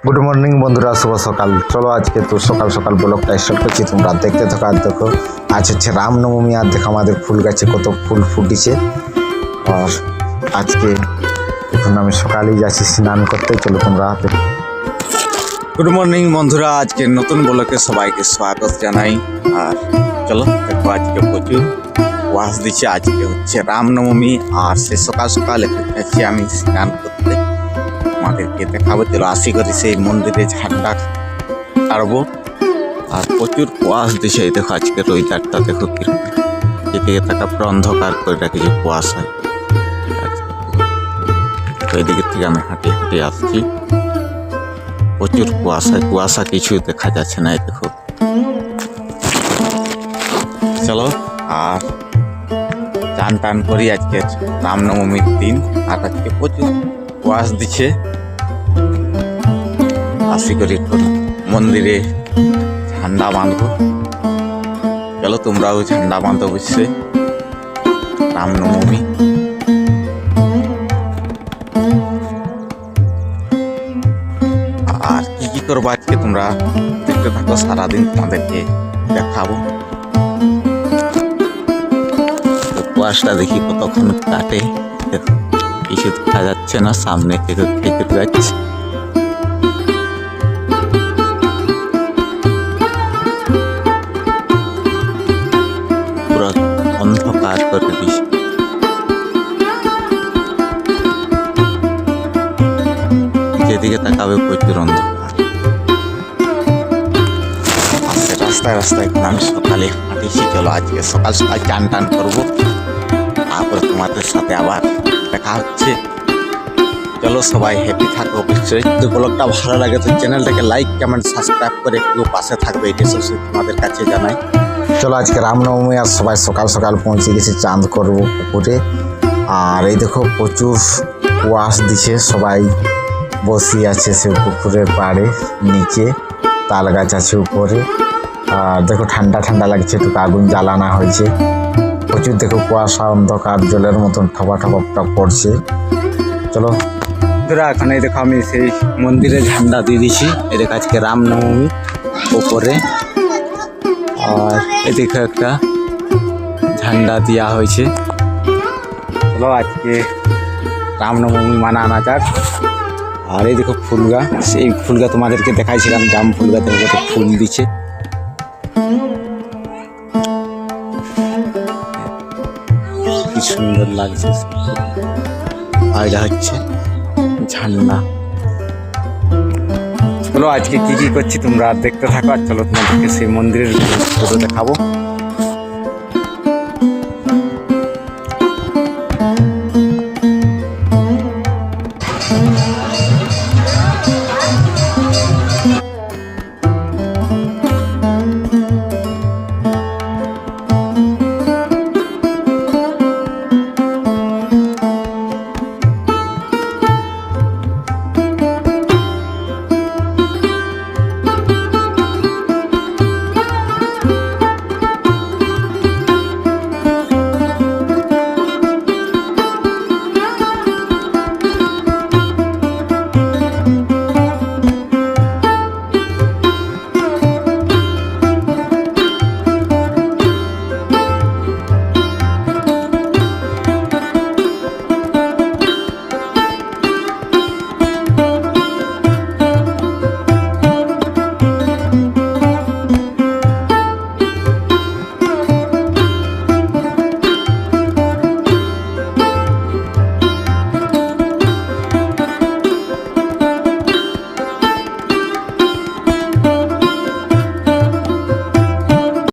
Good morning বন্ধুরা, শুভ সকাল। চলো আজকে তো সকাল সকাল ব্লগটা স্টার্ট করছি। তোমরা দেখতে থাকো। আর দেখো আজ হচ্ছে রামনবমী। আর দেখো আমাদের ফুল গাছে কত ফুল ফুটেছে। আর আজকে এখন আমি সকালেই যাচ্ছি স্নান করতে। চলো তোমরা। গুড মর্নিং বন্ধুরা, আজকে নতুন ব্লগে সবাইকে স্বাগত জানাই। আর চলো দেখো আজকে প্রচুর কুয়াশ দিচ্ছে। আজকে হচ্ছে রামনবমী। আর সে সকাল সকাল যাচ্ছি আমি স্নান করতে। আমাদেরকে দেখাবো। চলো আসি করি সেই মন্দিরে ঝান্ডা কাটবো। আর প্রচুর কুয়াশ দিছে। দেখো আজকের ওয়েদারটা দেখো কিরকম। যেদিকে তাকা পুরো অন্ধকার করে রাখেছে কুয়াশায়। ওই দিকের থেকে আমি হাঁটি হাঁটি আসছি। প্রচুর কুয়াশা কিছু দেখা যাচ্ছে না। দেখো চলো আর চান টান করি। আজকে রামনবমীর দিন। আর আজকে প্রচুর কুয়াশ দিচ্ছে। আসি করি মন্দিরে ঝান্ডা বাঁধবো। চলো তোমরাও ঝান্ডা বাঁধো অবশ্যই। রামনবমী আর কি করবো আজকে তোমরা দেখতে থাকো। সারাদিন তোমাদেরকে দেখাবো। কুয়াশটা দেখি কতক্ষণ কাটে। কিছু দেখা যাচ্ছে না। সামনে থেকে খেতে যাচ্ছে। পুরো অন্ধকার করে দিচ্ছে। যেদিকে তাকাবে প্রচুর অন্ধকার। রাস্তায় রাস্তায় আমি সকালে হাঁটিছি। চলো আজকে সকাল সকাল চান টান করবো। তারপরে তোমাদের সাথে আবার দেখা হচ্ছে। চলো সবাই হ্যাপি থাকো অবশ্যই। যদি ব্লগটা ভালো লাগে তো চ্যানেলটাকে লাইক কমেন্ট সাবস্ক্রাইব করে একটু পাশে থাকবে। এটা সবসময় তোমাদের কাছে জানাই। চলো আজকে রামনবমী। আর সবাই সকাল সকাল পৌঁছে গেছে চাঁদ করবো পুকুরে। আর এই দেখো প্রচুর কুয়াশ দিছে। সবাই বসে আছে সে পুকুরের পাড়ে। নিচে তাল গাছ আছে উপরে। আর দেখো ঠান্ডা ঠান্ডা লাগছে। একটু আগুন জ্বালানো হয়েছে। প্রচুর দেখো কুয়াশা অন্ধকার জলের মতন ঠপা ঠপা পড়ছে। চলো এখানে দেখো আমি সেই মন্দিরে ঝান্ডা দিয়ে দিছি। এদিকে আজকে রামনবমী উপরে। আর এদিকে একটা ঝান্ডা দেওয়া হয়েছে। চলো আজকে রামনবমী মানানো যাক। আর এই দেখো ফুল গাছ। সেই ফুল গাছ তোমাদেরকে দেখাইছিলাম। জাম ফুল গাছ দেখো ফুল দিচ্ছে। কি সুন্দর লাগছে। আর এটা হচ্ছে ঝান্ডা। চলো আজকে কি করছি তোমরা দেখতে থাকো। আর চলো তোমাদেরকে সেই মন্দিরের ফটো দেখাবো।